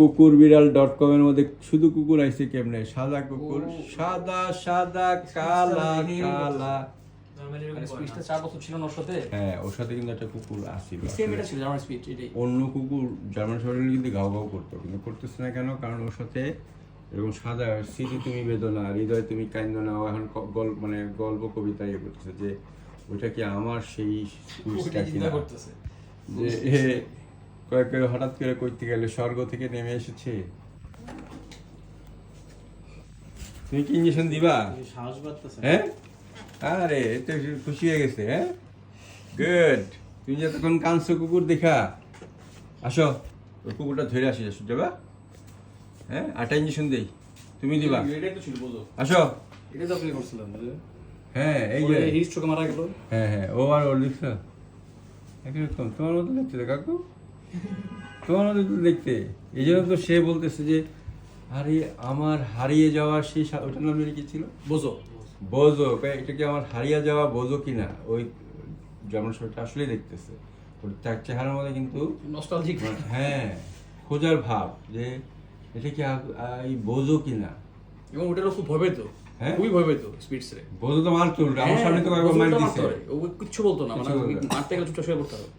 kukurbiral.com এর মধ্যে শুধু কুকুর আইছে কেমনে সাদা কুকুর সাদা সাদা কালা কালা স্পিচটা 4 বছর ছিল ওর সাথে। হ্যাঁ ওর সাথে কিন্তু একটা কুকুর আসছিল সেম এটা ছিল জার্মান স্পিচ এটাই। অন্য কুকুর জার্মান শহরে কিন্তু গাও গাও করতো কিন্তু করতেছে না কেন কারণ ওর সাথে এরকম সাদা স্মৃতি তুমি বেদনা হৃদয় তুমি কান্দ না এখন মানে গল্প কবিতা ইয়ে করতেছে যে ওইটা কি আমার সেই স্পিচটা কিনা করতেছে যে কয়েক হঠাৎ করে করতে গেলে স্বর্গ থেকে নেমে এসেছে তুমি কি ইঞ্জেকশন দিবা সাহস বাড়তেছে। হ্যাঁ আরে এটা খুশি হয়ে গেছে হ্যাঁ গুড তুমি যতক্ষণ কাঁদছো কুকুর দেখা আসো ওই কুকুরটা ধরে আসি আসো যাবা হ্যাঁ 8টা ইঞ্জেকশন দেই তুমি দিবা এটাই তো ছিল বুঝো। আসো এটাই তো আপনি করছিলেন হ্যাঁ এই যে হিট স্ট্রোকে মারা গেল। হ্যাঁ হ্যাঁ ও আর ওর দেখছো একরকম তোমার মতো দেখতে তো কাকু তোমার মতো তো দেখতে এই জন্য তো সে বলতেছে যে আরে আমার হারিয়ে যাওয়ার সেই ওটার নাম কি ছিল বুঝো বোঝো এটা কি আমার হারিয়ে যাওয়া বোঝো কিনা ওই যেমন সেটা আসলেই দেখতেছে ওর তার চেহারার মধ্যে কিন্তু নস্টালজিক। হ্যাঁ খোঁজার ভাব যে এটা কি এই বোঝো কিনা এবং ওটারও খুব ভয় পেতো। হ্যাঁ? খুবই ভয় পেতো স্পিডস রে। বোঝো তো মারতো উল্টো, আমার সামনে তো কয়েকবার মার দিছে ও কিচ্ছু বলতো না, মানে কিচ্ছু বলতো না। মারতে গেলে চুপচাপ শুয়ে পড়তে হবে।